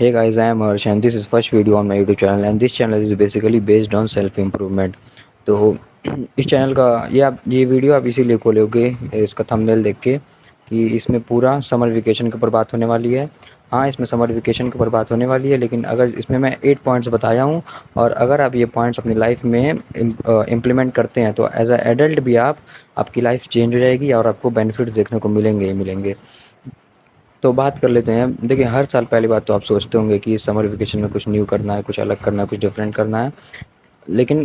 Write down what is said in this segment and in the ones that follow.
Hey guys, I am Harsh and this is first video on my YouTube channel and this channel is basically based on self improvement. तो इस channel का ये video आप इसीलिए खोलोगे इसका thumbnail देख के कि इसमें पूरा समर वेकेशन के ऊपर बात होने वाली है। हाँ, इसमें समर वेकेशन के ऊपर बात होने वाली है, लेकिन अगर इसमें मैं 8 पॉइंट्स बताया हूँ और अगर आप ये पॉइंट्स अपनी लाइफ में इम्प्लीमेंट करते हैं तो एज अ एडल्ट भी आपकी लाइफ चेंज हो जाएगी और आपको बेनिफिट्स देखने को मिलेंगे ही मिलेंगे। तो बात कर लेते हैं। देखिए, हर साल पहली बात तो आप सोचते होंगे कि समर वेकेशन में कुछ न्यू करना है, कुछ अलग करना है, कुछ डिफरेंट करना है। लेकिन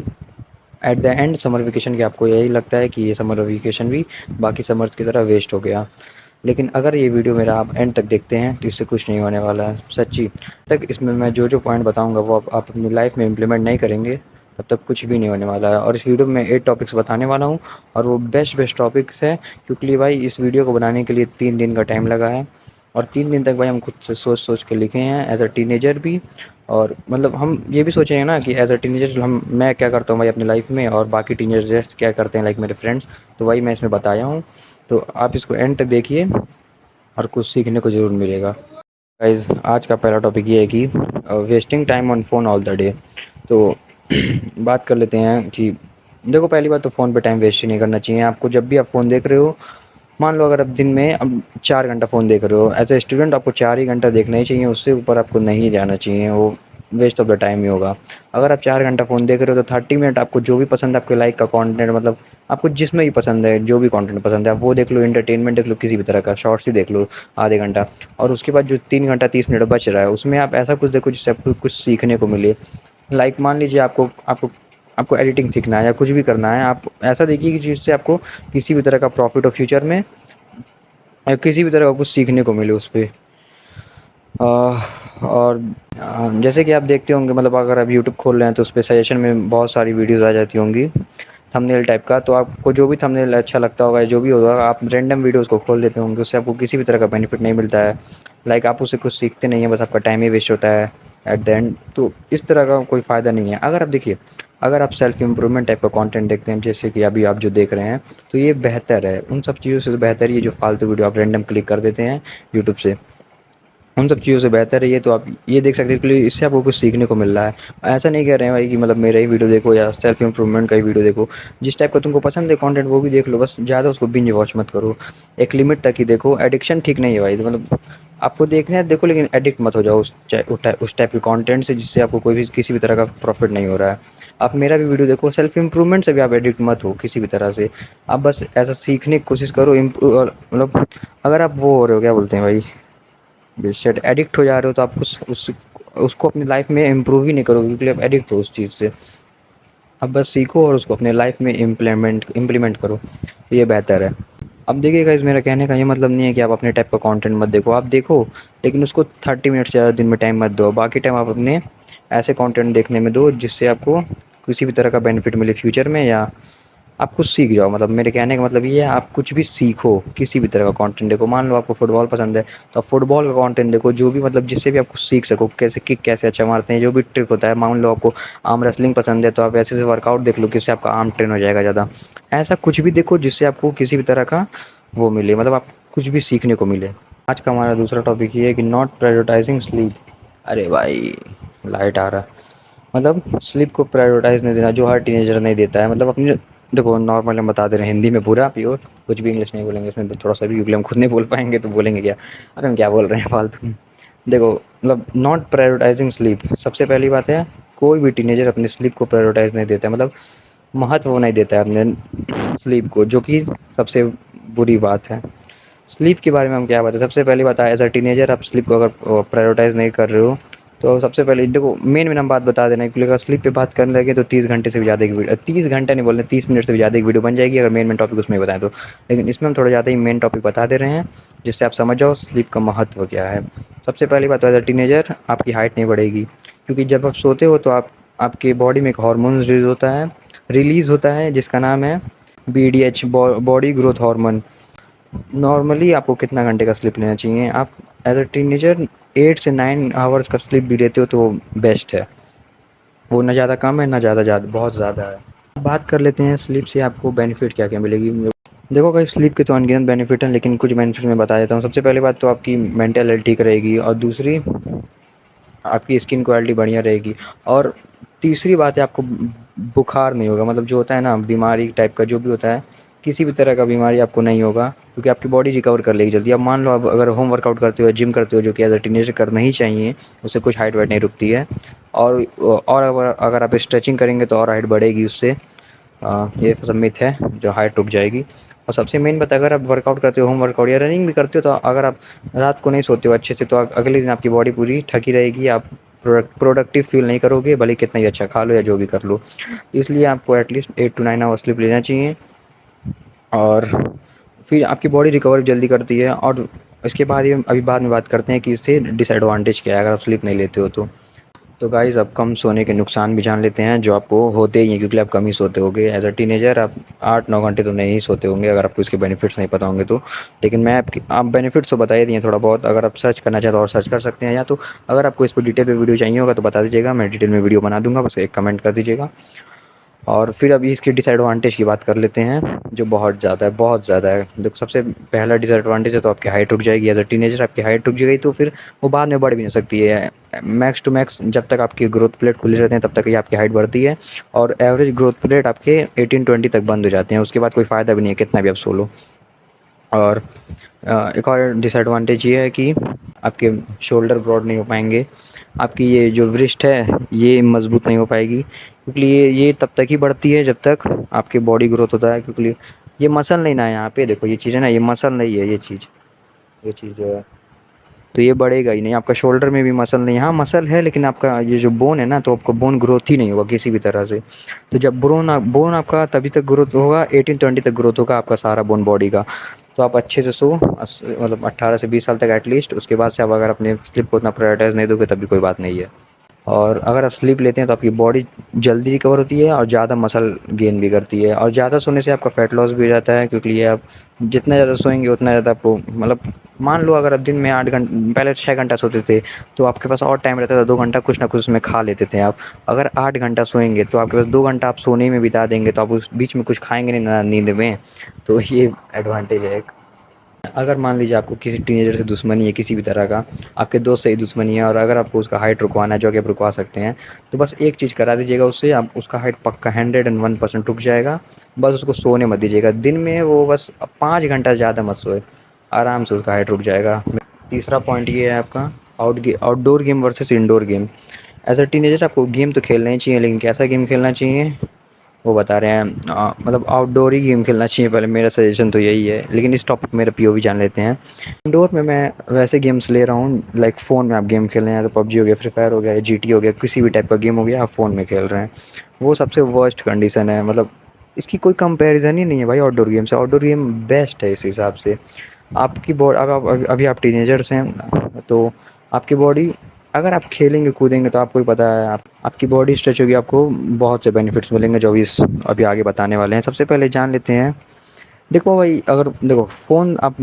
at the end summer vacation के आपको यही लगता है कि ये समर वेकेशन भी बाकी समर्स की तरह वेस्ट हो गया। लेकिन अगर ये वीडियो मेरा आप एंड तक देखते हैं तो इससे कुछ नहीं होने वाला है, सच्ची। तक इसमें मैं जो पॉइंट बताऊँगा वो आप अपनी लाइफ में इम्प्लीमेंट नहीं करेंगे तब तक कुछ भी नहीं होने वाला है। और इस वीडियो में 8 टॉपिक्स बताने वाला हूँ और वो बेस्ट टॉपिक्स है, क्योंकि भाई इस वीडियो को बनाने के लिए 3 दिन का टाइम लगा है। और 3 दिन तक भाई हम खुद से सोच के लिखे हैं एज़ अ टीनेजर भी। और मतलब हम ये भी सोचे हैं ना कि एज़ अ टीनेजर मैं क्या करता हूँ भाई अपनी लाइफ में और बाकी टीनेजर्स क्या करते हैं, लाइक मेरे फ्रेंड्स। तो वही मैं इसमें बताया हूँ। तो आप इसको एंड तक देखिए और कुछ सीखने को ज़रूर मिलेगा। गाइस, आज का पहला टॉपिक ये है कि wasting time on phone all the day. तो बात कर लेते हैं कि देखो, पहली बात तो फ़ोन पे टाइम वेस्ट ही नहीं करना चाहिए आपको। जब भी आप फ़ोन देख रहे हो, मान लो अगर आप दिन में अब 4 घंटा फ़ोन देख रहे हो, एज़ अ स्टूडेंट आपको 4 ही घंटा देखना ही चाहिए, उससे ऊपर आपको नहीं जाना चाहिए, वो वेस्ट ऑफ द टाइम ही होगा। अगर आप 4 घंटा फ़ोन देख रहे हो तो 30 मिनट आपको जो भी पसंद है, आपके लाइक का कंटेंट, मतलब आपको जिसमें भी पसंद है, जो भी कंटेंट पसंद है आप वो देख लो, एंटरटेनमेंट देख लो, किसी भी तरह का शॉर्ट्स ही देख लो आधे घंटा। और उसके बाद जो 3 घंटा 30 मिनट बच रहा है उसमें आप ऐसा कुछ देखो जिससे आपको कुछ सीखने को मिले। लाइक मान लीजिए आपको आपको आपको एडिटिंग सीखना है या कुछ भी करना है, आप ऐसा देखिए कि जिससे आपको किसी भी तरह का प्रॉफिट हो फ्यूचर में या किसी भी तरह का कुछ सीखने को मिले उस पे। और जैसे कि आप देखते होंगे, मतलब अगर आप यूट्यूब खोल रहे हैं तो उस पे सजेशन में बहुत सारी वीडियोज़ आ जाती होंगी थंबनेल टाइप का। तो आपको जो भी थंबनेल अच्छा लगता होगा या जो भी होगा, आप रैंडम वीडियोज़ को खोल देते होंगे, उससे आपको किसी भी तरह का बेनिफिट नहीं मिलता है। लाइक आप उससे कुछ सीखते नहीं हैं, बस आपका टाइम ही वेस्ट होता है एट द एंड। तो इस तरह का कोई फ़ायदा नहीं है। अगर आप देखिए, अगर आप सेल्फ इम्प्रूवमेंट टाइप का कंटेंट देखते हैं जैसे कि अभी आप जो देख रहे हैं, तो ये बेहतर है उन सब चीज़ों से। तो बेहतर ये जो फालतू वीडियो आप रैंडम क्लिक कर देते हैं यूट्यूब से, उन सब चीज़ों से बेहतर है ये। तो आप ये देख सकते हैं कि इससे आपको कुछ सीखने को मिल रहा है। ऐसा नहीं कह रहे हैं भाई कि मतलब मेरा ही वीडियो देखो या सेल्फ इम्प्रूवमेंट का ही वीडियो देखो। जिस टाइप का तुमको पसंद है कंटेंट वो भी देख लो, बस ज़्यादा उसको बिंज वॉच मत करो। एक लिमिट तक ही देखो। एडिक्शन ठीक नहीं है भाई। तो मतलब आपको देखना है देखो, लेकिन एडिक्ट मत हो जाओ उस टाइप के कंटेंट से जिससे आपको कोई भी किसी भी तरह का प्रॉफिट नहीं हो रहा है। आप मेरा भी वीडियो देखो, सेल्फ इम्प्रूवमेंट से भी आप एडिक्ट मत हो किसी भी तरह से। आप बस ऐसा सीखने की कोशिश करो, इम्प्रूव। और मतलब अगर आप वो हो रहे हो, क्या बोलते हैं भाई, बेशक एडिक्ट हो जा रहे हो, तो आप उसको अपनी लाइफ में इम्प्रूव ही नहीं करोगे, क्योंकि आप एडिक्ट हो उस चीज़ से। अब बस सीखो और उसको अपने लाइफ में इम्प्लीमेंट करो, ये बेहतर है। अब देखिए गाइस, मेरा कहने का ये मतलब नहीं है कि आप अपने टाइप का कंटेंट मत देखो, आप देखो, लेकिन उसको 30 मिनट से ज़्यादा दिन में टाइम मत दो। बाकी टाइम आप अपने ऐसे कंटेंट देखने में दो जिससे आपको किसी भी तरह का बेनिफिट मिले फ्यूचर में, या आप कुछ सीख जाओ। मतलब मेरे कहने का मतलब ये है, आप कुछ भी सीखो, किसी भी तरह का कंटेंट देखो। मान लो आपको फुटबॉल पसंद है तो आप फुटबॉल का कंटेंट देखो, जो भी मतलब जिससे भी आप कुछ सीख सको, कैसे किक कैसे अच्छा मारते हैं, जो भी ट्रिक होता है। मान लो आपको आर्म रेसलिंग पसंद है तो आप ऐसे वर्कआउट देख लो जिससे आपका आर्म ट्रेन हो जाएगा ज़्यादा। ऐसा कुछ भी देखो जिससे आपको किसी भी तरह का वो मिले, मतलब आप कुछ भी सीखने को मिले। आज का हमारा दूसरा टॉपिक ये है कि नॉट प्रायोरिटाइजिंग स्लीप। अरे भाई, लाइट आ रहा है। मतलब स्लीप को प्रायोरिटाइज़ नहीं देना, जो हर टीनेजर नहीं देता है। मतलब अपनी देखो, नॉर्मल हम बता दे रहे हैं हिंदी में पूरा प्योर, कुछ भी इंग्लिश नहीं बोलेंगे इसमें, थोड़ा सा भी, क्योंकि हम खुद नहीं बोल पाएंगे तो बोलेंगे क्या। अरे हम क्या बोल रहे हैं फालतू। देखो, मतलब नॉट प्रायोरिटाइजिंग स्लीप, सबसे पहली बात है, कोई भी टीनेजर अपनी स्लीप को प्रायोरिटाइज़ नहीं देता है, मतलब महत्व नहीं देता है अपने स्लीप को, जो कि सबसे बुरी बात है। स्लीप के बारे में हम क्या बताएं। सबसे पहली बात है, एज अ टीनेजर आप स्लीप को अगर प्रायोरिटाइज़ नहीं कर रहे हो तो सबसे पहले देखो, मेन हम बात बता देना, क्योंकि अगर स्लीप पे बात करने लगे तो 30 घंटे से भी ज़्यादा की वीडियो, 30 घंटा नहीं बोल रहे, 30 मिनट से भी ज़्यादा की वीडियो बन जाएगी अगर मेन टॉपिक उसमें ही बताएं तो। लेकिन इसमें हम थोड़ा ज़्यादा ही मेन टॉपिक बता दे रहे हैं जिससे आप समझ जाओ स्लीप का महत्व क्या है। सबसे पहली बात तो एज अ टीनेजर आपकी हाइट नहीं बढ़ेगी, क्योंकि जब आप सोते हो तो आपके बॉडी में एक हार्मोन रिलीज़ होता है जिसका नाम है BDH, body growth hormone. Normally आपको कितना घंटे का स्लीप लेना चाहिए? आप एज अ टीनेजर 8 से 9 आवर्स का स्लीप भी लेते हो तो बेस्ट है। वो ना ज़्यादा कम है ना ज़्यादा ज़्यादा बहुत ज़्यादा है। अब बात कर लेते हैं स्लीप से आपको बेनिफिट क्या क्या मिलेगी। देखो भाई, स्लीप के तो अनगिनत बेनिफिट हैं, लेकिन कुछ बेनिफिट मैं बता देता हूँ। सबसे पहली बात तो आपकी मेंटल हेल्थ ठीक रहेगी, और दूसरी आपकी स्किन क्वालिटी बढ़िया रहेगी। और तीसरी बात है, आपको बुखार नहीं होगा, मतलब जो होता है ना बीमारी टाइप का जो भी होता है, किसी भी तरह का बीमारी आपको नहीं होगा, क्योंकि आपकी बॉडी रिकवर कर लेगी जल्दी। अब मान लो आप अगर होम वर्कआउट करते हो, जिम करते हो, जो कि एज अ टीनेजर करना ही चाहिए, उससे कुछ हाइट वाइट नहीं रुकती है। और अगर आप स्ट्रेचिंग करेंगे तो और हाइट बढ़ेगी उससे। ये सब मिथ है, जो हाइट रुक जाएगी। और सबसे मेन बात, अगर आप वर्कआउट करते हो, होम वर्कआउट या रनिंग भी करते हो, तो अगर आप रात को नहीं सोते हो अच्छे से, तो अगले दिन आपकी बॉडी पूरी थकी रहेगी, आप प्रोडक्टिव फील नहीं करोगे, भले कितना ही अच्छा खा लो या जो भी कर लो। इसलिए आपको एटलीस्ट 8 to 9 आवर्स स्लीप लेना चाहिए। और फिर आपकी बॉडी रिकवर जल्दी करती है। और इसके बाद ये अभी बाद में बात करते हैं कि इससे डिसएडवांटेज क्या है अगर आप स्लीप नहीं लेते हो तो। गाइज़, अब कम सोने के नुकसान भी जान लेते हैं, जो आपको होते ही हैं, क्योंकि आप कम ही सोते होगे। एज अ टीनेजर आप 8-9 घंटे तो नहीं ही सोते होंगे, अगर आपको इसके बेनिफिट्स नहीं पता होंगे तो। लेकिन मैं आप बेनिफिट्स तो बता ही दिए थोड़ा बहुत, अगर आप सर्च करना चाहें तो और सर्च कर सकते हैं, या तो अगर आपको इस पर डिटेल पे वीडियो चाहिए होगा तो बता दीजिएगा, मैं डिटेल में वीडियो बना दूंगा, बस एक कमेंट कर दीजिएगा। और फिर अभी इसके डिसएडवांटेज की बात कर लेते हैं, जो बहुत ज़्यादा है, बहुत ज़्यादा है। देखो, सबसे पहला डिसएडवांटेज है तो आपकी हाइट रुक जाएगी। एज अ टीनेजर आपकी हाइट रुक जाएगी तो फिर वो बाद में बढ़ भी नहीं सकती है। मैक्स टू मैक्स जब तक आपकी ग्रोथ प्लेट खुले रहते हैं तब तक ही आपकी हाइट बढ़ती है, और एवरेज ग्रोथ प्लेट आपके 18-20 तक बंद हो जाते हैं, उसके बाद कोई फ़ायदा भी नहीं है कितना भी आप सो लो। और एक और डिसएडवांटेज ये है कि आपके शोल्डर ब्रॉड नहीं हो पाएंगे, आपकी ये जो व्रिस्ट है ये मजबूत नहीं हो पाएगी, क्योंकि ये तब तक ही बढ़ती है जब तक आपके बॉडी ग्रोथ होता है, क्योंकि ये मसल नहीं ना है, यहाँ पे देखो ये चीज़ है ना, ये मसल नहीं है, ये चीज़ जो है, तो ये बढ़ेगा ही नहीं। आपका शोल्डर में भी मसल नहीं है, हाँ मसल है, लेकिन आपका ये जो बोन है ना, तो आपका बोन ग्रोथ ही नहीं होगा किसी भी तरह से। तो जब बोन आपका तभी तक ग्रोथ होगा, 18-20 तक ग्रोथ होगा आपका सारा बोन बॉडी का। तो आप अच्छे से सो, मतलब 18 से 20 साल तक एटलीस्ट, उसके बाद से आप अगर अपने स्लिप को उतना प्रायोरिटाइज़ नहीं दोगे तब भी कोई बात नहीं है। और अगर आप स्लीप लेते हैं तो आपकी बॉडी जल्दी रिकवर होती है और ज़्यादा मसल गेन भी करती है। और ज़्यादा सोने से आपका फ़ैट लॉस भी हो जाता है, क्योंकि ये आप जितना ज़्यादा सोएंगे उतना ज़्यादा आपको, मतलब मान लो अगर आप दिन में 8 घंटे, पहले 6 घंटा सोते थे, तो आपके पास और टाइम रहता था, 2 घंटा कुछ ना कुछ उसमें खा लेते थे आप। अगर 8 घंटा सोएंगे तो आपके पास 2 घंटा आप सोने में बिता देंगे, तो आप उस बीच में कुछ खाएंगे नहीं ना नींद में। तो ये एडवांटेज है एक। अगर मान लीजिए आपको किसी टीनेजर से दुश्मनी है किसी भी तरह का, आपके दोस्त से ही दुश्मनी है, और अगर आपको उसका हाइट रुकवाना है, जो कि आप रुकवा सकते हैं, तो बस एक चीज़ करा दीजिएगा उससे, आप उसका हाइट पक्का 101% रुक जाएगा। बस उसको सोने मत दीजिएगा दिन में, वो बस 5 घंटा ज़्यादा मत सोए, आराम से उसका हाइट रुक जाएगा। तीसरा पॉइंट ये है आपका outdoor game versus indoor game. As a teenager आपको गेम तो खेलना ही चाहिए, लेकिन कैसा गेम खेलना चाहिए वो बता रहे हैं। मतलब आउटडोर ही गेम खेलना चाहिए, पहले मेरा सजेशन तो यही है, लेकिन इस टॉपिक मेरा पीओवी जान लेते हैं। इंडोर में मैं वैसे गेम्स ले रहा हूँ, लाइक फ़ोन में आप गेम खेल रहे हैं, तो पबजी हो गया, फ्री फायर हो गया, जीटी हो गया, किसी भी टाइप का गेम हो गया, आप फ़ोन में खेल रहे हैं, वो सबसे वर्स्ट कंडीशन है। मतलब इसकी कोई कंपैरिजन ही नहीं है भाई आउटडोर गेम से। आउटडोर गेम बेस्ट है इस हिसाब से। आपकी बॉडी, अब आप अभी आप टीनेजर्स हैं, तो आपकी बॉडी, अगर आप खेलेंगे कूदेंगे तो आपको ही पता है, आपकी बॉडी स्ट्रेच होगी, आपको बहुत से बेनिफिट्स मिलेंगे जो अभी आगे बताने वाले हैं। सबसे पहले जान लेते हैं। देखो भाई, अगर देखो फ़ोन आप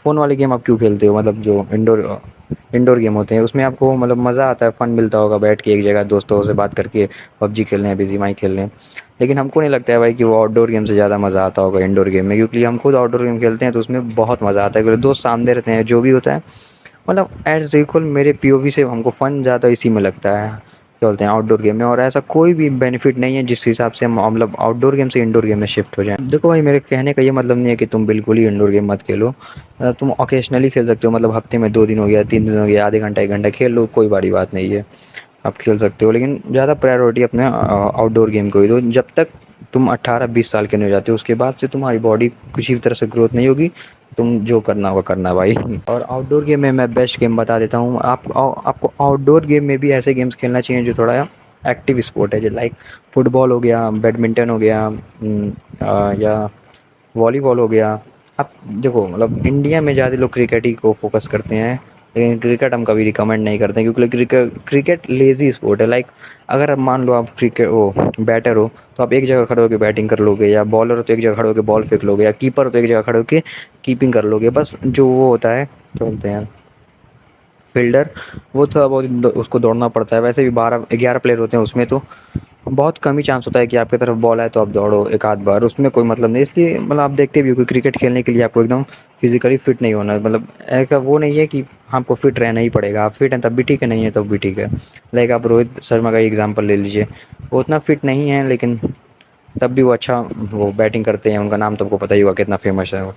फ़ोन वाले गेम आप क्यों खेलते हो, मतलब जो इंडोर गेम होते हैं उसमें आपको मतलब मज़ा आता है, फ़न मिलता होगा बैठ के एक जगह दोस्तों से बात करके, पबजी खेल रहे हैं, बीजीएमआई खेल रहे हैं। लेकिन हमको नहीं लगता है भाई कि वो आउटडोर गेम से ज़्यादा मज़ा आता होगा इंडोर गेम में, क्योंकि हम खुद आउटडोर गेम खेलते हैं तो उसमें बहुत मज़ा आता है, क्योंकि दोस्त सामने रहते हैं, जो भी होता है मतलब एज़ इक्वल मेरे पीओवी से हमको फ़न ज़्यादा इसी में लगता है, क्या बोलते हैं, आउटडोर गेम में। और ऐसा कोई भी बेनिफिट नहीं है जिस हिसाब से हम मतलब आउटडोर गेम से इंडोर गेम में शिफ्ट हो जाएँ। देखो भाई, मेरे कहने का ये मतलब नहीं है कि तुम बिल्कुल ही इंडोर गेम मत खेलो। तुम ऑकेजनली खेल सकते हो, मतलब हफ्ते में 2 दिन हो गया, 3 दिन हो गया, आधे घंटा 1 घंटा खेल लो, कोई बड़ी बात नहीं है, आप खेल सकते हो। लेकिन ज़्यादा प्रायोरिटी अपने आउटडोर गेम को ही दो। जब तक तुम 18-20 साल के नहीं हो जाते, उसके बाद से तुम्हारी बॉडी किसी भी तरह से ग्रोथ नहीं होगी, तुम जो करना होगा करना भाई। और आउटडोर गेम में मैं बेस्ट गेम बता देता हूँ आपको आउटडोर गेम में भी ऐसे गेम्स खेलना चाहिए जो थोड़ा एक्टिव स्पोर्ट है, जो लाइक फुटबॉल हो गया, बैडमिंटन हो गया, या वॉलीबॉल हो गया। अब देखो, मतलब इंडिया में ज़्यादा लोग क्रिकेट ही को फ़ोकस करते हैं, लेकिन क्रिकेट हम कभी रिकमेंड नहीं करते हैं, क्योंकि क्रिकेट लेज़ी स्पोर्ट है। लाइक अगर आप मान लो आप क्रिकेट वो बैटर हो, तो आप एक जगह खड़े होकर बैटिंग कर लोगे, या बॉलर हो तो एक जगह खड़े होकर बॉल फेंक लोगे, या कीपर हो तो एक जगह खड़े होकर कीपिंग कर लोगे। बस जो वो होता है, क्या बोलते हैं, फील्डर, वो थोड़ा बहुत उसको दौड़ना पड़ता है। वैसे भी 12-11 प्लेयर होते हैं उसमें, तो बहुत कम ही चांस होता है कि आपकी तरफ बॉल आए तो आप दौड़ो एक आध बार, उसमें कोई मतलब नहीं। इसलिए मतलब आप देखते भी हो कि क्रिकेट खेलने के लिए आपको एकदम फिजिकली फिट नहीं होना, मतलब ऐसा वो नहीं है कि आपको फिट रहना ही पड़ेगा। आप फिट हैं तब भी ठीक है, नहीं है तब भी ठीक है। लाइक आप रोहित शर्मा का एग्ज़ाम्पल ले लीजिए, वो उतना फिट नहीं है लेकिन तब भी वो अच्छा वो बैटिंग करते हैं, उनका नाम तो आपको पता ही होगा कितना फ़ेमस है वो।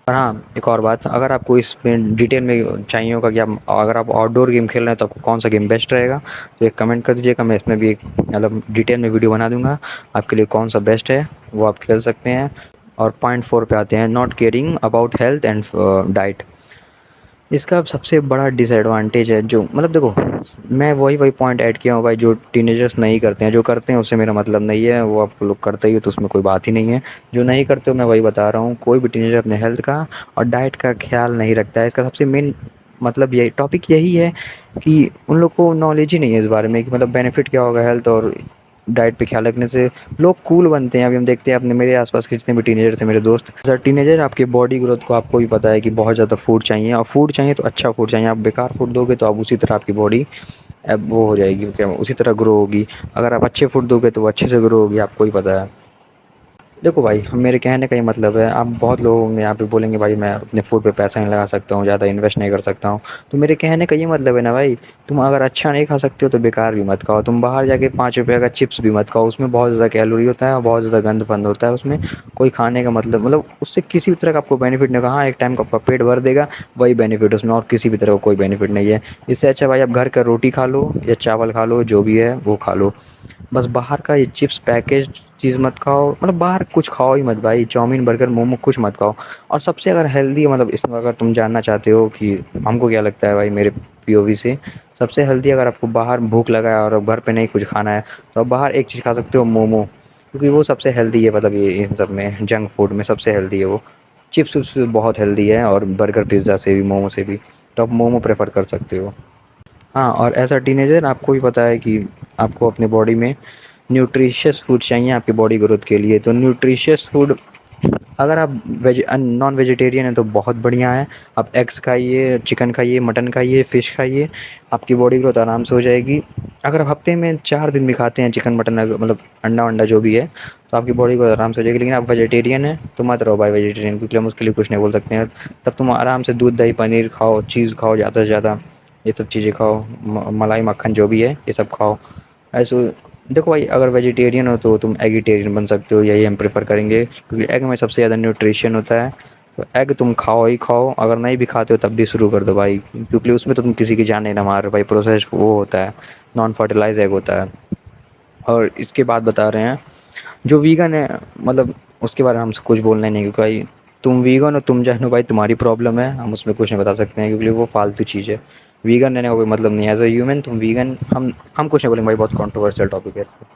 और हाँ, एक और बात, अगर आपको इसमें डिटेल में चाहिए होगा कि आप अगर आप आउटडोर गेम खेल रहे हैं तो आपको कौन सा गेम बेस्ट रहेगा, तो एक कमेंट कर दीजिएगा, मैं इसमें भी एक मतलब डिटेल में वीडियो बना दूंगा आपके लिए कौन सा बेस्ट है, वो आप खेल सकते हैं। और पॉइंट 4 पे आते हैं, not caring about health and diet. इसका सबसे बड़ा डिसएडवांटेज है जो मतलब देखो, मैं वही पॉइंट ऐड किया हूँ भाई, जो टीनेजर्स नहीं करते हैं, जो करते हैं उससे मेरा मतलब नहीं है, वो आप लोग करते ही हो तो उसमें कोई बात ही नहीं है। जो नहीं करते हो मैं वही बता रहा हूँ, कोई भी टीनेजर अपने हेल्थ का और डाइट का ख्याल नहीं रखता है। इसका सबसे मेन मतलब यही टॉपिक यही है कि उन लोग को नॉलेज ही नहीं है इस बारे में कि मतलब बेनिफिट क्या होगा हेल्थ और डाइट पे ख्याल रखने से। लोग कूल बनते हैं, अभी हम देखते हैं अपने मेरे आसपास के जितने भी टीनेजर थे मेरे दोस्त, सर टीनेजर आपके बॉडी ग्रोथ को आपको भी पता है कि बहुत ज़्यादा फूड चाहिए, और फूड चाहिए तो अच्छा फूड चाहिए। आप बेकार फूड दोगे तो आप उसी तरह आपकी बॉडी अब वो हो जाएगी, क्या उसी तरह ग्रो होगी। अगर आप अच्छे फूड दोगे तो वो अच्छे से ग्रो होगी, आपको ही पता है। देखो भाई, हम मेरे कहने का ये मतलब है, आप बहुत लोग होंगे यहाँ पे बोलेंगे भाई मैं अपने फूड पे पैसा नहीं लगा सकता हूँ, ज़्यादा इन्वेस्ट नहीं कर सकता हूँ। तो मेरे कहने का ये मतलब है ना भाई, तुम अगर अच्छा नहीं खा सकते हो तो बेकार भी मत खाओ। तुम बाहर जाके 5 रुपये का चिप्स भी मत खाओ, उसमें बहुत ज़्यादा कैलोरी होता है और बहुत ज़्यादा गंद फंद होता है उसमें। कोई खाने का मतलब उससे किसी भी तरह का आपको बेनिफिट नहीं होगा। हाँ, एक टाइम का आपका पेट भर देगा, वही बेनिफिट उसमें, और किसी भी तरह का कोई बेनिफिट नहीं है। इससे अच्छा भाई आप घर का रोटी खा लो या चावल खा लो, जो भी है वो खा लो। बस बाहर का ये चिप्स पैकेज चीज़ मत खाओ, मतलब बाहर कुछ खाओ ही मत भाई, चाउमीन बर्गर मोमो कुछ मत खाओ। और सबसे अगर हेल्दी मतलब इसमें अगर तुम जानना चाहते हो कि हमको क्या लगता है भाई मेरे पीओवी से, सबसे हेल्दी अगर आपको बाहर भूख लगा है और घर पे नहीं कुछ खाना है तो आप बाहर एक चीज़ खा सकते हो, मोमो। क्योंकि वो सबसे हेल्दी है, मतलब ये इन सब में जंक फूड में सबसे हेल्दी है वो। चिप्स उप्स बहुत हेल्दी है, और बर्गर पिज़्ज़ा से भी मोमो से भी, तो आप मोमो प्रेफर कर सकते हो। हाँ, और एज़ अ टीनेजर आपको भी पता है कि आपको अपनी बॉडी में न्यूट्रिशियस फूड चाहिए आपकी बॉडी ग्रोथ के लिए। तो न्यूट्रिशियस फूड अगर आप नॉन वेजिटेरियन हैं तो बहुत बढ़िया है। आप एग्स खाइए, चिकन खाइए, मटन खाइए, फ़िश खाइए, आपकी बॉडी ग्रोथ आराम से हो जाएगी। अगर आप हफ्ते में 4 दिन भी खाते हैं चिकन मटन मतलब अंडा वंडा जो भी है, तो आपकी बॉडी ग्रोथ आराम से हो जाएगी। लेकिन आप वेजिटेरियन हैं तो मत रहो भाई वेजिटेरियन, क्योंकि हम उसके लिए कुछ नहीं बोल सकते हैं। तब तुम आराम से दूध दही पनीर खाओ, चीज़ खाओ ज़्यादा से ज़्यादा, ये सब चीज़ें खाओ, मलाई मक्खन जो भी है ये सब खाओ। ऐसे देखो भाई, अगर वेजिटेरियन हो तो तुम एगिटेरियन बन सकते हो, यही हम प्रेफर करेंगे क्योंकि एग में सबसे ज़्यादा न्यूट्रिशन होता है। तो एग तुम खाओ ही खाओ, अगर नहीं भी खाते हो तब भी शुरू कर दो भाई, क्योंकि उसमें तो तुम किसी की जान नहीं ना मार रहे भाई, प्रोसेस वो होता है, नॉन फर्टिलाइज एग होता है। और इसके बाद बता रहे हैं जो वीगन है, मतलब उसके बारे में हमसे कुछ बोलना ही नहीं, क्योंकि भाई तुम वीगन हो तुम जानो भाई, तुम्हारी प्रॉब्लम है, हम उसमें कुछ नहीं बता सकते हैं क्योंकि वो फालतू चीज़ है। वीगन रहने का कोई मतलब नहीं है, एज अ ह्यूमन तुम वीगन, हम कुछ नहीं बोलेंगे भाई, बहुत कंट्रोवर्शियल टॉपिक है इस पे।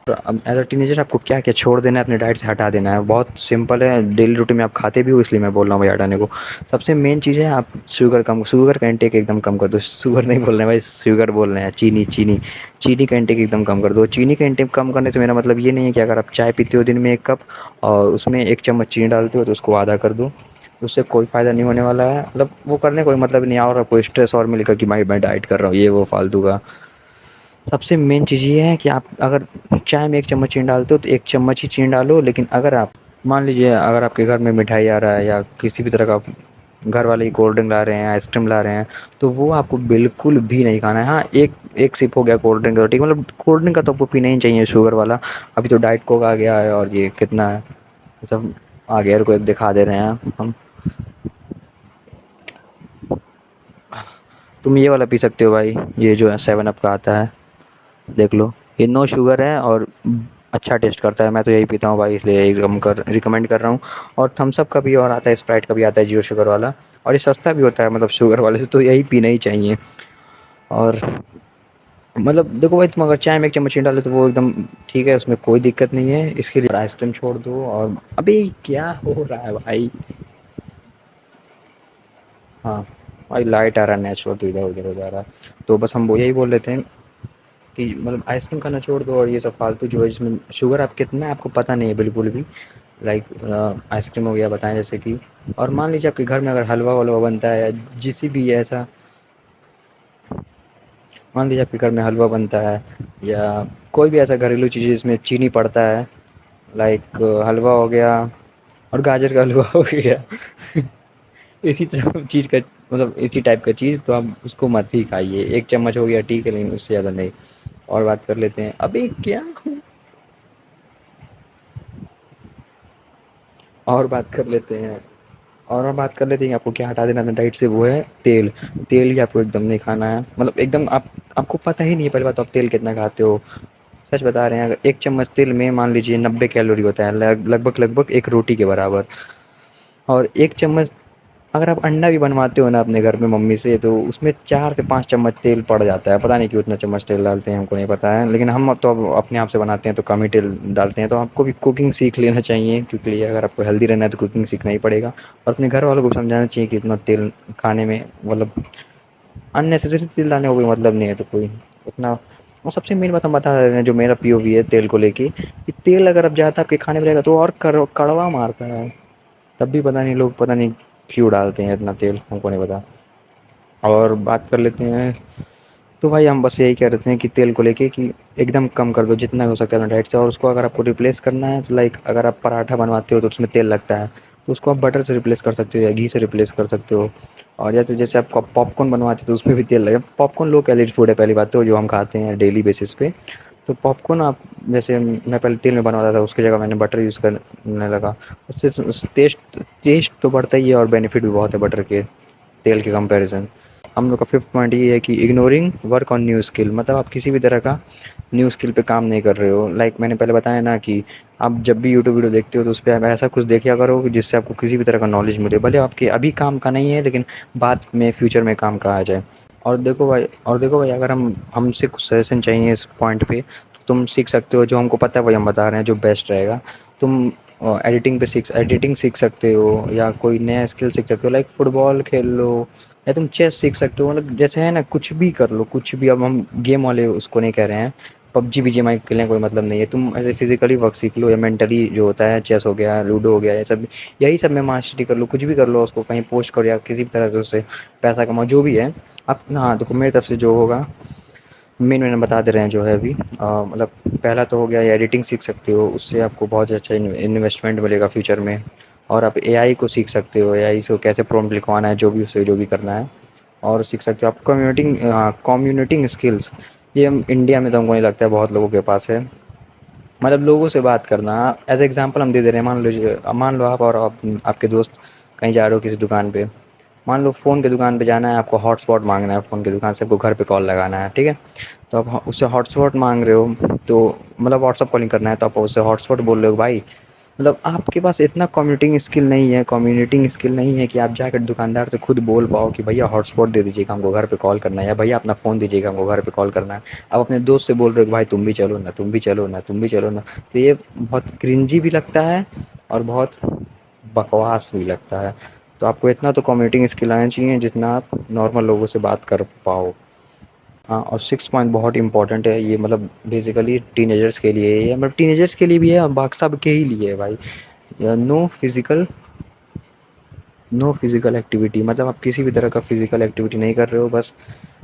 तो अब एज अ टीनेजर आपको क्या क्या छोड़ देना है, अपने डाइट से हटा देना है, बहुत सिंपल है। डेली रूटीन में आप खाते भी हो इसलिए मैं बोल रहा हूँ भाई हटाने को। सबसे मेन चीज़ है आप शुगर का इंटेक एकदम कम कर दो। शुगर नहीं बोल रहे हैं भाई, शुगर बोल रहे हैं, चीनी चीनी चीनी का इंटेक एकदम कम कर दो। चीनी का इंटेक कम करने से मेरा मतलब ये नहीं है कि अगर आप चाय पीते हो दिन में 1 कप और उसमें 1 चम्मच चीनी डालते हो तो उसको आधा कर दो, उससे कोई फ़ायदा नहीं होने वाला है। मतलब वो करने का कोई मतलब नहीं, और कोई स्ट्रेस और मिलेगा कि भाई मैं डाइट कर रहा हूँ ये वो फालतू का। सबसे मेन चीज़ ये है कि आप अगर चाय में 1 चम्मच चीनी डालते हो तो 1 चम्मच ही चीनी डालो। लेकिन अगर आप मान लीजिए अगर आपके घर में मिठाई आ रहा है या किसी भी तरह का घर वाले ही कोल्ड ड्रिंक ला रहे हैं, आइसक्रीम ला रहे हैं, तो वो आपको बिल्कुल भी नहीं खाना है। हाँ, एक एक सिप हो गया कोल्ड ड्रिंक का तो ठीक, मतलब कोल्ड ड्रिंक का तो आपको पीना ही चाहिए शुगर वाला। अभी तो डाइट कोक आ गया है, और ये कितना है, ये सब आ गया को एक दिखा दे रहे हैं हम। तुम ये वाला पी सकते हो भाई, ये जो है 7 अप का आता है, देख लो, ये नो शुगर है और अच्छा टेस्ट करता है। मैं तो यही पीता हूँ भाई, इसलिए यही रिकमेंड कर रहा हूँ। और थम्स अप का भी और आता है, स्प्राइट का भी आता है जीरो शुगर वाला, और ये सस्ता भी होता है मतलब शुगर वाले से, तो यही पीना ही चाहिए। और मतलब देखो भाई, तुम अगर चाय में 1 चम्मच चीनी डालो तो वो एकदम ठीक है, उसमें कोई दिक्कत नहीं है। इसके लिए आइसक्रीम छोड़ दो। और अभी क्या हो रहा है भाई, हाँ भाई लाइट आ रहा है नेचुरल, तो इधर उधर हो जा रहा है। तो बस हम वो यही बोल रहे थे कि मतलब आइसक्रीम खाना छोड़ दो, और ये सब फालतू जो है जिसमें शुगर आप कितना है आपको पता नहीं है बिल्कुल भी। लाइक आइसक्रीम हो गया बताएं जैसे कि, और मान लीजिए आपके घर में अगर हलवा वलवा बनता है या जिसी भी ऐसा, मान लीजिए आपके घर में हलवा बनता है या कोई भी ऐसा घरेलू चीज़ जिसमें चीनी पड़ता है, लाइक हलवा हो गया और गाजर का हलवा हो गया इसी तरह चीज़ का मतलब इसी टाइप का चीज़, तो आप उसको मत ही खाइए। 1 चम्मच हो गया ठीक है, लेकिन उससे ज़्यादा नहीं। और बात कर लेते हैं अबे क्या और बात कर लेते हैं और बात कर लेते हैं आपको क्या हटा देना है अपने डाइट से, वो है तेल। तेल भी आपको एकदम नहीं खाना है, मतलब एकदम आपको पता ही नहीं है पहली बात तो आप तेल कितना खाते हो। सच बता रहे हैं, अगर 1 चम्मच तेल में मान लीजिए 90 कैलोरी होता है, लगभग 1 रोटी के बराबर। और 1 चम्मच अगर आप अंडा भी बनवाते हो ना अपने घर में मम्मी से, तो उसमें 4 से 5 चम्मच तेल पड़ जाता है। पता नहीं क्यों इतना चम्मच तेल डालते हैं, हमको नहीं पता है। लेकिन हम अब तो अब अपने आप से बनाते हैं तो कम ही तेल डालते हैं। तो आपको भी कुकिंग सीख लेना चाहिए, क्योंकि अगर आपको हेल्दी रहना है तो कुकिंग सीखना ही पड़ेगा। और अपने घर वालों को भी समझाना चाहिए कि इतना तेल खाने में मतलब अननेसेसरी तेल डालने का कोई मतलब नहीं है, तो कोई उतना। और सबसे मेन बात हम बता रहे हैं, जो मेरा पीओवी है तेल को लेके, कि तेल अगर अब ज़्यादा आपके खाने में रहेगा तो और कड़वा मारता है। तब भी पता नहीं लोग पता नहीं क्यों डालते हैं इतना तेल, हमको नहीं पता। और बात कर लेते हैं, तो भाई हम बस यही कह रहे थे कि तेल को लेके कि एकदम कम कर दो जितना हो सकता है अपना डाइट से। और उसको अगर आपको रिप्लेस करना है तो लाइक अगर आप पराठा बनवाते हो तो उसमें तेल लगता है, तो उसको आप बटर से रिप्लेस कर सकते हो या घी से रिप्लेस कर सकते हो। और जैसे जैसे आप पॉपकॉर्न बनवाते हो तो उसमें भी तेल लगे। पॉपकॉर्न लो कैलोरी फूड है पहली बात तो, जो हम खाते हैं डेली बेसिस पे। तो पॉपकॉर्न आप जैसे मैं पहले तेल में बनवाता था, उसकी जगह मैंने बटर यूज़ करने लगा। उससे टेस्ट टेस्ट तो बढ़ता ही है और बेनिफिट भी बहुत है बटर के तेल के कंपैरिजन। हम लोग का फिफ्थ पॉइंट ये है कि ignoring work on new skill, मतलब आप किसी भी तरह का न्यू स्किल पे काम नहीं कर रहे हो। लाइक मैंने पहले बताया ना कि आप जब भी यूट्यूब वीडियो देखते हो तो उस पर आप ऐसा कुछ देखा करो कि जिससे आपको किसी भी तरह का नॉलेज मिले, भले आपके अभी काम का नहीं है लेकिन बाद में फ्यूचर में काम का आ जाए। और देखो भाई अगर हमसे कुछ सजेशन चाहिए इस पॉइंट पे तो तुम सीख सकते हो। जो हमको पता है वही हम बता रहे हैं जो बेस्ट रहेगा। तुम एडिटिंग सीख सकते हो, या कोई नया स्किल सीख सकते हो, लाइक फुटबॉल खेल लो, या तुम चेस सीख सकते हो। मतलब जैसे है ना, कुछ भी कर लो कुछ भी। अब हम गेम वाले उसको नहीं कह रहे हैं, पबजी बीजीएमआई खेलने का कोई मतलब नहीं है। तुम ऐसे फिजिकली वर्क सीख लो, या मेंटली जो होता है, चेस हो गया, लूडो हो गया, ये सब यही सब में मास्टरी कर लो। कुछ भी कर लो, उसको कहीं पोस्ट करो या किसी भी तरह से उससे पैसा कमाओ, जो भी है। अब हाँ देखो मेरी तरफ से जो होगा मैंने बता दे रहे हैं जो है अभी। मतलब पहला तो हो गया ये एडिटिंग सीख सकते हो, उससे आपको बहुत अच्छा इन्वेस्टमेंट मिलेगा फ्यूचर में। और आप एआई को सीख सकते हो, एआई से कैसे प्रॉम्प्ट लिखवाना है, जो भी उससे जो भी करना है। और सीख सकते हो आप कम्युनिटिंग स्किल्स। ये हम इंडिया में तो हमको नहीं लगता है बहुत लोगों के पास है। मतलब लोगों से बात करना, एज एग्जांपल हम दे दे रहे हैं। मान लो आप और आपके दोस्त कहीं जा रहे हो किसी दुकान पे। मान लो फ़ोन की दुकान पे जाना है, आपको हॉटस्पॉट मांगना है फ़ोन की दुकान से, आपको घर पे कॉल लगाना है, ठीक है। तो आप उससे हॉटस्पॉट मांग रहे हो, तो मतलब व्हाट्सअप कॉलिंग करना है, तो आप उससे हॉटस्पॉट बोल रहे हो भाई। मतलब आपके पास इतना कम्युनिटिंग स्किल नहीं है कि आप जाकर दुकानदार से खुद बोल पाओ कि भैया हॉटस्पॉट दे दीजिएगा, हमको घर पे कॉल करना है, या भैया अपना फ़ोन दीजिएगा, हमको घर पे कॉल करना है। आप अपने दोस्त से बोल रहे हो कि भाई तुम भी चलो ना, तुम भी चलो ना, तुम भी चलो ना। तो ये बहुत क्रिंजी भी लगता है और बहुत बकवास भी लगता है। तो आपको इतना तो कम्युनिकेटिंग स्किल आना चाहिए जितना आप नॉर्मल लोगों से बात कर पाओ। हाँ, और 6 पॉइंट बहुत इंपॉर्टेंट है ये, मतलब बेसिकली टीनेजर्स के लिए है, मतलब टीनेजर्स के लिए भी है और बाकी सब के ही लिए है भाई। नो फिज़िकल एक्टिविटी, मतलब आप किसी भी तरह का फिज़िकल एक्टिविटी नहीं कर रहे हो। बस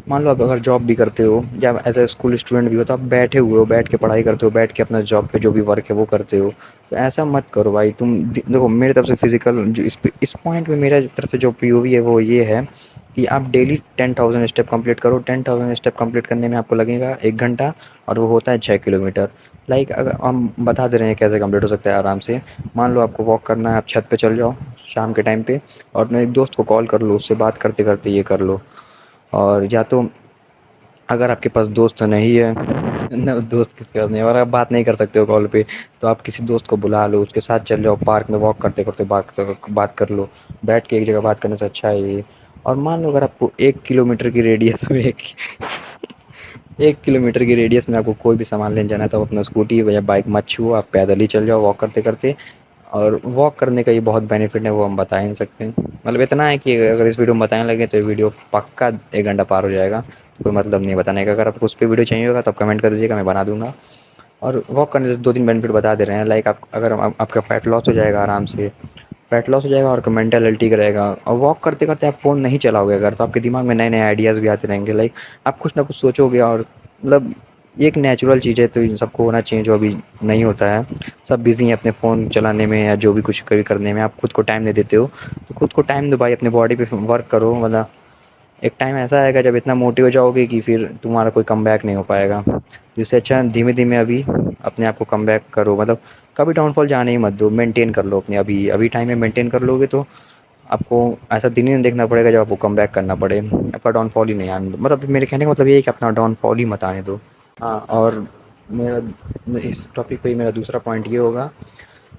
मान लो आप अगर जॉब भी करते हो या एज अ स्कूल स्टूडेंट भी हो, तो आप बैठे हुए हो, बैठ के पढ़ाई करते हो, बैठ के अपना जॉब पे जो भी वर्क है वो करते हो। तो ऐसा मत करो भाई। तुम देखो मेरी तरफ से फिज़िकल जो इस पॉइंट में मेरा तरफ से जो पीओवी है वो ये है कि आप डेली 10,000 स्टेप कंप्लीट करो। 10,000 स्टेप कंप्लीट करने में आपको लगेगा 1 घंटा, और वो होता है 6 किलोमीटर। लाइक अगर हम बता दे रहे हैं कैसे कंप्लीट हो सकता है आराम से। मान लो आपको वॉक करना है, आप छत पे चल जाओ शाम के टाइम पे, और अपने एक दोस्त को कॉल कर लो, उससे बात करते करते ये कर लो। और या तो अगर आपके पास दोस्त नहीं है ना, दोस्त किसके पास नहीं है, और आप बात नहीं कर सकते हो कॉल पे, तो आप किसी दोस्त को बुला लो, उसके साथ चल जाओ पार्क में, वॉक करते करते बात कर लो। बैठ के एक जगह बात करने से अच्छा है ये। और मान लो अगर आपको 1 किलोमीटर की रेडियस में 1 किलोमीटर की रेडियस में आपको कोई भी सामान लेने जाना है, तो आप अपना स्कूटी या बाइक मत छुओ, आप पैदल ही चल जाओ वॉक करते करते। और वॉक करने का ये बहुत बेनिफिट है, वो हम बता ही नहीं सकते। मतलब इतना है कि अगर इस वीडियो में बताने लगे तो ये वीडियो पक्का 1 घंटा पार हो जाएगा। कोई मतलब नहीं है बताने का। अगर आपको उस पर वीडियो चाहिए होगा तो आप कमेंट कर दीजिएगा, मैं बना दूंगा। और वॉक करने से 2-3 बेनिफिट बता दे रहे हैं। लाइक आप अगर आपका फ़ैट लॉस हो जाएगा आराम से, फ़ैट लॉस हो जाएगा, और मेंटल हेल्थ रहेगा। और वॉक करते करते आप फ़ोन नहीं चलाओगे अगर, तो आपके दिमाग में नए नए आइडियाज़ भी आते रहेंगे। लाइक आप कुछ ना कुछ सोचोगे, और मतलब ये एक नेचुरल चीज़ है, तो इन सबको होना चाहिए जो अभी नहीं होता है। सब बिज़ी हैं अपने फ़ोन चलाने में या जो भी कुछ कभी करने में, आप खुद को टाइम नहीं देते हो। तो खुद को टाइम दो भाई, अपने बॉडी पे वर्क करो, मतलब एक टाइम ऐसा आएगा जब इतना मोटी हो जाओगे कि फिर तुम्हारा कोई कमबैक नहीं हो पाएगा। तो इससे अच्छा धीमे-धीमे अभी अपने आप को कमबैक करो, मतलब कभी डाउनफॉल जाने ही मत दो, मेंटेन कर लो अपने अभी अभी टाइम में मेंटेन कर लोगे तो आपको ऐसा दिन ही नहीं देखना पड़ेगा जब आपको कमबैक करना पड़े। आपका डाउनफॉल ही नहीं आने दो, मतलब मेरे कहने का मतलब ये है कि अपना डाउनफॉल ही मत आने दो। हाँ, और मेरा इस टॉपिक पे ही मेरा दूसरा पॉइंट ये होगा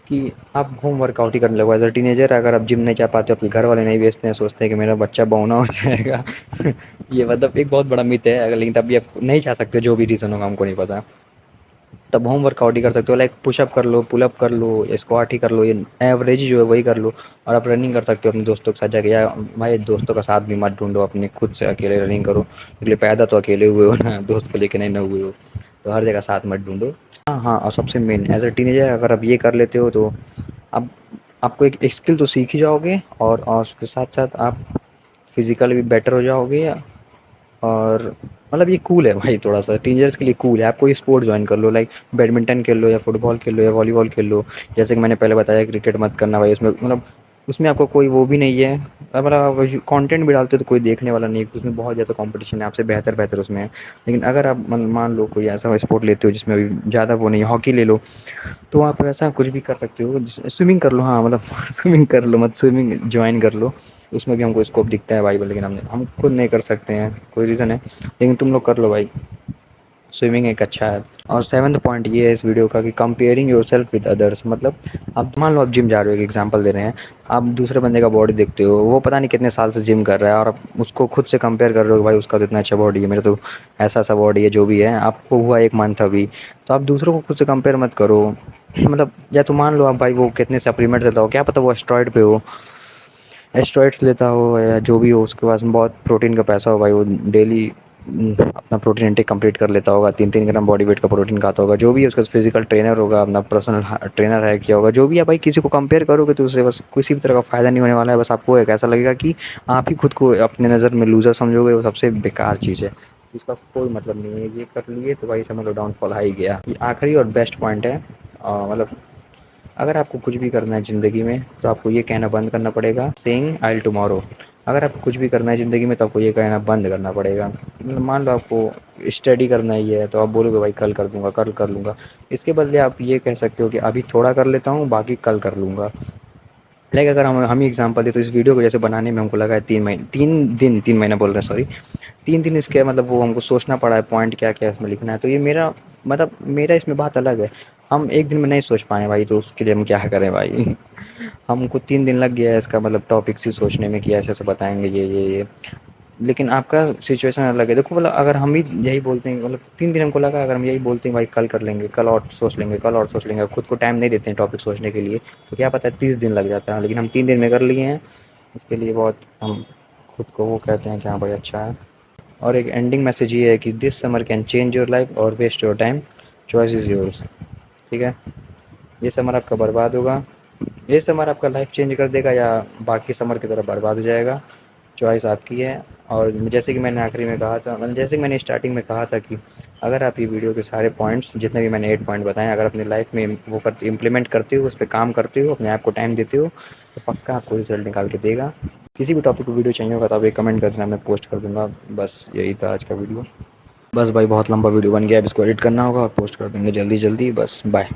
कि आप होम वर्कआउट ही करने लगो। एज़ अ टीनेजर अगर आप जिम नहीं जा पाते हो, आपके घर वाले नहीं भेजते हैं, सोचते हैं कि मेरा बच्चा बौना हो जाएगा। ये मतलब एक बहुत बड़ा मिथ है, अगर लेकिन तब भी आप नहीं जा सकते हो, जो भी रीज़न होगा हमको नहीं पता। तब होम वर्कआउट ही कर सकते हो, लाइक पुशअप कर लो, पुलअप कर लो, स्क्वाट ही कर लो, ये एवरेज जो है वही कर लो। और आप रनिंग कर सकते हो अपने दोस्तों के साथ जाके, या भाई दोस्तों का साथ भी मत ढूँढो, अपने खुद से अकेले रनिंग करो। इसलिए पैदा तो अकेले हुए हो ना, दोस्त को लेके नहीं ना हुए हो। तो हर जगह साथ मत ढूँढो। हाँ, हाँ, और सबसे मेन एज़ अ टीनेजर अगर आप ये कर लेते हो तो आप आपको एक स्किल तो सीख ही जाओगे, और उसके साथ-साथ आप फिज़िकली भी बेटर हो जाओगे। और मतलब ये कूल है भाई, थोड़ा-सा टीनेजर्स के लिए कूल है। आप कोई स्पोर्ट जॉइन कर लो, लाइक बैडमिंटन खेल लो या फुटबॉल खेल लो या वॉलीबॉल खेल लो। जैसे कि मैंने पहले बताया क्रिकेट मत करना भाई, उसमें मतलब उसमें आपको कोई वो भी नहीं है। अगर आप कंटेंट भी डालते हो तो कोई देखने वाला नहीं है, उसमें बहुत ज़्यादा कॉम्पिटिशन है, आपसे बेहतर-बेहतर उसमें है। लेकिन अगर आप मन मान लो कोई ऐसा स्पोर्ट लेते हो जिसमें अभी ज़्यादा वो नहीं है, हॉकी ले लो, तो आप ऐसा कुछ भी कर सकते हो। स्विमिंग कर लो, हाँ मतलब स्विमिंग कर लो, मत स्विमिंग जॉइन कर लो। उसमें भी हमको स्कोप दिखता है भाई, लेकिन हम खुद नहीं कर सकते हैं, कोई रीज़न है, लेकिन तुम लोग कर लो भाई। स्विमिंग एक अच्छा है। और सेवन्थ पॉइंट ये है इस वीडियो का कि कंपेयरिंग योरसेल्फ विद अदर्स, मतलब आप मान लो आप जिम जा रहे हो, एक एग्जांपल दे रहे हैं। आप दूसरे बंदे का बॉडी देखते हो, वो पता नहीं कितने साल से जिम कर रहा है, और आप उसको खुद से कंपेयर कर रहे हो कि भाई उसका तो इतना अच्छा बॉडी है, मेरा तो ऐसा सा बॉडी है। जो भी है आपको हुआ 1 मंथ अभी, तो आप दूसरों को खुद से कंपेयर मत करो। मतलब या तो मान लो आप भाई वो कितने सप्लीमेंट्स लेता हो, क्या पता वो एस्टेरॉइड पे हो, एस्टेरॉइड्स लेता हो या जो भी हो, उसके पास में बहुत प्रोटीन का पैसा हो भाई, वो डेली अपना प्रोटीन इंटेक कंप्लीट कर लेता होगा, 3-3 ग्राम बॉडी वेट का प्रोटीन खाता होगा, जो भी है उसका फिजिकल ट्रेनर होगा, अपना पर्सनल ट्रेनर है किया होगा, जो भी है भाई। किसी को कंपेयर करोगे तो उससे बस किसी भी तरह का फ़ायदा नहीं होने वाला है। बस आपको एक ऐसा लगेगा कि आप ही खुद को अपने नज़र में लूज़र समझोगे, वो सबसे बेकार चीज़ है। तो इसका कोई मतलब नहीं है, ये कर लिए तो भाई समझ लो डाउनफॉल आ ही गया। ये आखिरी और बेस्ट पॉइंट है, मतलब अगर आपको कुछ भी करना है ज़िंदगी में तो आपको ये कहना बंद करना पड़ेगा, सेइंग आई विल टुमारो। अगर आपको कुछ भी करना है ज़िंदगी में तो आपको ये कहना बंद करना पड़ेगा। मतलब मान लो आपको स्टडी करना ही है तो आप बोलोगे भाई कल कर दूँगा, कल कर लूँगा। इसके बदले आप ये कह सकते हो कि अभी थोड़ा कर लेता हूँ, बाकी कल कर लूँगा। लाइक अगर हम ही एग्ज़ाम्पल दें तो इस वीडियो को जैसे बनाने में हमको लगा है 3 महीना बोल रहे हैं, सॉरी, 3 दिन इसके मतलब वो हमको सोचना पड़ा है पॉइंट क्या-क्या इसमें लिखना है। तो ये मेरा मतलब मेरा इसमें बात अलग है। हम 1 दिन में नहीं सोच पाए भाई, तो उसके लिए हम क्या करें भाई। हमको 3 दिन लग गया है इसका मतलब टॉपिक्स ही सोचने में कि ऐसे-ऐसे बताएँगे ये। लेकिन आपका सिचुएशन अलग है। देखो मतलब अगर हम ही यही बोलते हैं, मतलब 3 दिन हमको लगा, अगर हम यही बोलते हैं भाई कल कर लेंगे, कल और सोच लेंगे, कल और सोच लेंगे, खुद को टाइम नहीं देते हैं टॉपिक सोचने के लिए, तो क्या पता है 30 दिन लग जाता है। लेकिन हम 3 दिन में कर लिए हैं, इसके लिए बहुत हम खुद को वो कहते हैं कि हाँ भाई अच्छा है। और एक एंडिंग मैसेज ये है कि this summer can change your life और waste your time, choice is yours. ठीक है? ये समर आपका बर्बाद होगा, ये समर आपका लाइफ चेंज कर देगा या बाकी समर की तरह बर्बाद हो जाएगा, चॉइस आपकी है। और जैसे कि मैंने आखिरी में कहा था, मतलब जैसे कि मैंने स्टार्टिंग में कहा था कि अगर आप ये वीडियो के सारे पॉइंट्स जितने भी मैंने 8 पॉइंट बताए, अगर अपनी लाइफ में वो करते इम्प्लीमेंट करते हो, उस पे काम करते हो, अपने आप को टाइम देते हो, तो पक्का आपको रिजल्ट निकाल के देगा। किसी भी टॉपिक पे वीडियो चाहिए होगा तो आप एक कमेंट कर देना, मैं पोस्ट कर दूँगा। बस यही था आज का वीडियो। बस भाई बहुत लंबा वीडियो बन गया, अब इसको एडिट करना होगा और पोस्ट कर देंगे जल्दी-जल्दी। बस बाय।